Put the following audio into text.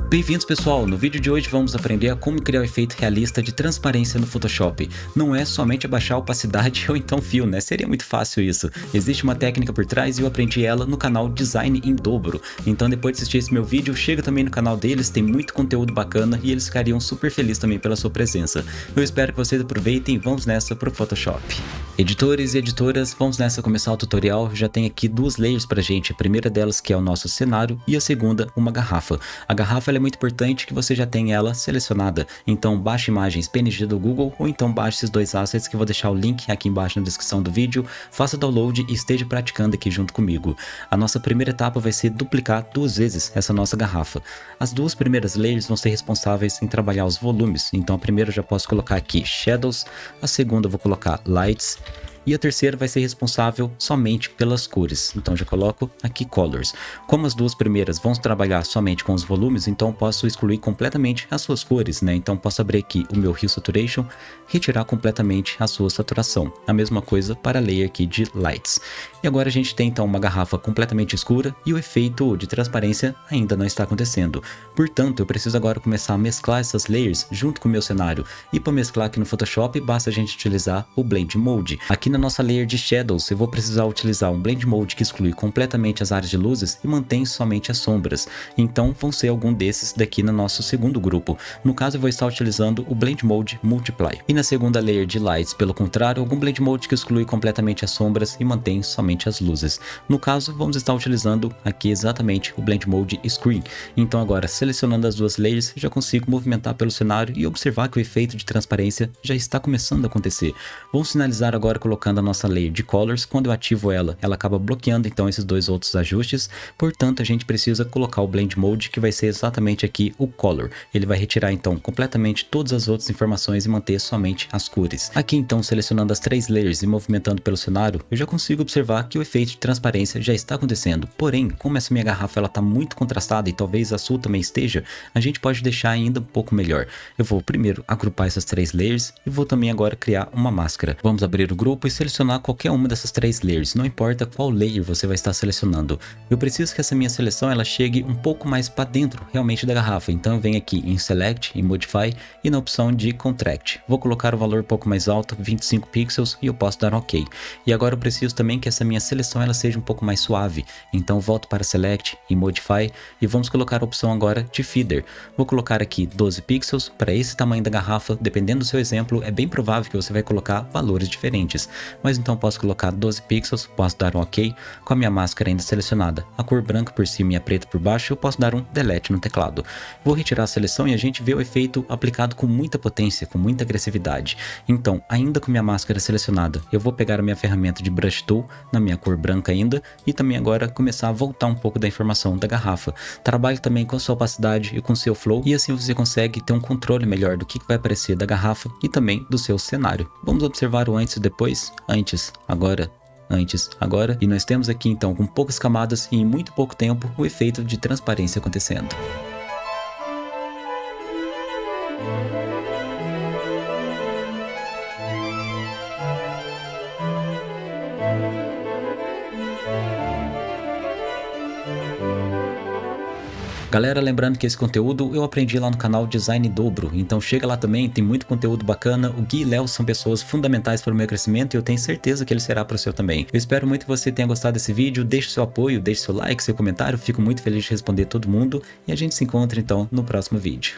Bem-vindos, pessoal! No vídeo de hoje vamos aprender a como criar o efeito realista de transparência no Photoshop. Não é somente abaixar a opacidade ou então fio, né? Seria muito fácil isso. Existe uma técnica por trás e eu aprendi ela no canal Design em Dobro. Então depois de assistir esse meu vídeo, chega também no canal deles, tem muito conteúdo bacana e eles ficariam super felizes também pela sua presença. Eu espero que vocês aproveitem e vamos nessa pro Photoshop. Editores e editoras, vamos nessa começar o tutorial. Já tem aqui duas layers pra gente. A primeira delas que é o nosso cenário e a segunda uma garrafa. A garrafa é muito importante que você já tenha ela selecionada, então baixe imagens PNG do Google ou então baixe esses dois assets que eu vou deixar o link aqui embaixo na descrição do vídeo, faça download e esteja praticando aqui junto comigo. A nossa primeira etapa vai ser duplicar duas vezes essa nossa garrafa. As duas primeiras layers vão ser responsáveis em trabalhar os volumes, então a primeira eu já posso colocar aqui Shadows, a segunda eu vou colocar Lights, e a terceira vai ser responsável somente pelas cores, então já coloco aqui Colors. Como as duas primeiras vão trabalhar somente com os volumes, então posso excluir completamente as suas cores, né? Então posso abrir aqui o meu Hue Saturation, retirar completamente a sua saturação. A mesma coisa para a layer aqui de Lights. E agora a gente tem então uma garrafa completamente escura e o efeito de transparência ainda não está acontecendo. Portanto, eu preciso agora começar a mesclar essas layers junto com o meu cenário. E para mesclar aqui no Photoshop, basta a gente utilizar o Blend Mode. Aqui na nossa layer de Shadows, eu vou precisar utilizar um Blend Mode que exclui completamente as áreas de luzes e mantém somente as sombras. Então vão ser algum desses daqui no nosso segundo grupo. No caso eu vou estar utilizando o Blend Mode Multiply. E na segunda layer de Lights, pelo contrário, algum Blend Mode que exclui completamente as sombras e mantém somente as luzes. No caso, vamos estar utilizando aqui exatamente o Blend Mode Screen. Então agora, selecionando as duas layers, já consigo movimentar pelo cenário e observar que o efeito de transparência já está começando a acontecer. Vamos finalizar agora colocando a nossa layer de Colors. Quando eu ativo ela acaba bloqueando então esses dois outros ajustes, portanto a gente precisa colocar o Blend Mode, que vai ser exatamente aqui o Color. Ele vai retirar então completamente todas as outras informações e manter somente as cores. Aqui então, selecionando as três layers e movimentando pelo cenário, eu já consigo observar que o efeito de transparência já está acontecendo. Porém, como essa minha garrafa ela está muito contrastada e talvez a sua também esteja, a gente pode deixar ainda um pouco melhor. Eu vou primeiro agrupar essas três layers e vou também agora criar uma máscara. Vamos abrir o grupo e selecionar qualquer uma dessas três layers, não importa qual layer você vai estar selecionando. Eu preciso que essa minha seleção ela chegue um pouco mais para dentro realmente da garrafa, então eu venho aqui em Select, em Modify e na opção de Contract. Vou colocar o valor um pouco mais alto, 25 pixels, e eu posso dar um OK. E agora eu preciso também que essa minha seleção ela seja um pouco mais suave, então volto para Select, em Modify e vamos colocar a opção agora de Feather. Vou colocar aqui 12 pixels para esse tamanho da garrafa. Dependendo do seu exemplo, é bem provável que você vai colocar valores diferentes. Mas então posso colocar 12 pixels, posso dar um OK, com a minha máscara ainda selecionada, a cor branca por cima e a preta por baixo, eu posso dar um Delete no teclado. Vou retirar a seleção e a gente vê o efeito aplicado com muita potência, com muita agressividade. Então, ainda com minha máscara selecionada, eu vou pegar a minha ferramenta de Brush Tool, na minha cor branca ainda, e também agora começar a voltar um pouco da informação da garrafa. Trabalhe também com a sua opacidade e com o seu flow, e assim você consegue ter um controle melhor do que vai aparecer da garrafa e também do seu cenário. Vamos observar o antes e depois. Antes, agora, e nós temos aqui então com poucas camadas e em muito pouco tempo o efeito de transparência acontecendo. Galera, lembrando que esse conteúdo eu aprendi lá no canal Design em Dobro, então chega lá também, tem muito conteúdo bacana. O Gui e Léo são pessoas fundamentais para o meu crescimento e eu tenho certeza que ele será para o seu também. Eu espero muito que você tenha gostado desse vídeo, deixe seu apoio, deixe seu like, seu comentário, fico muito feliz de responder todo mundo e a gente se encontra então no próximo vídeo.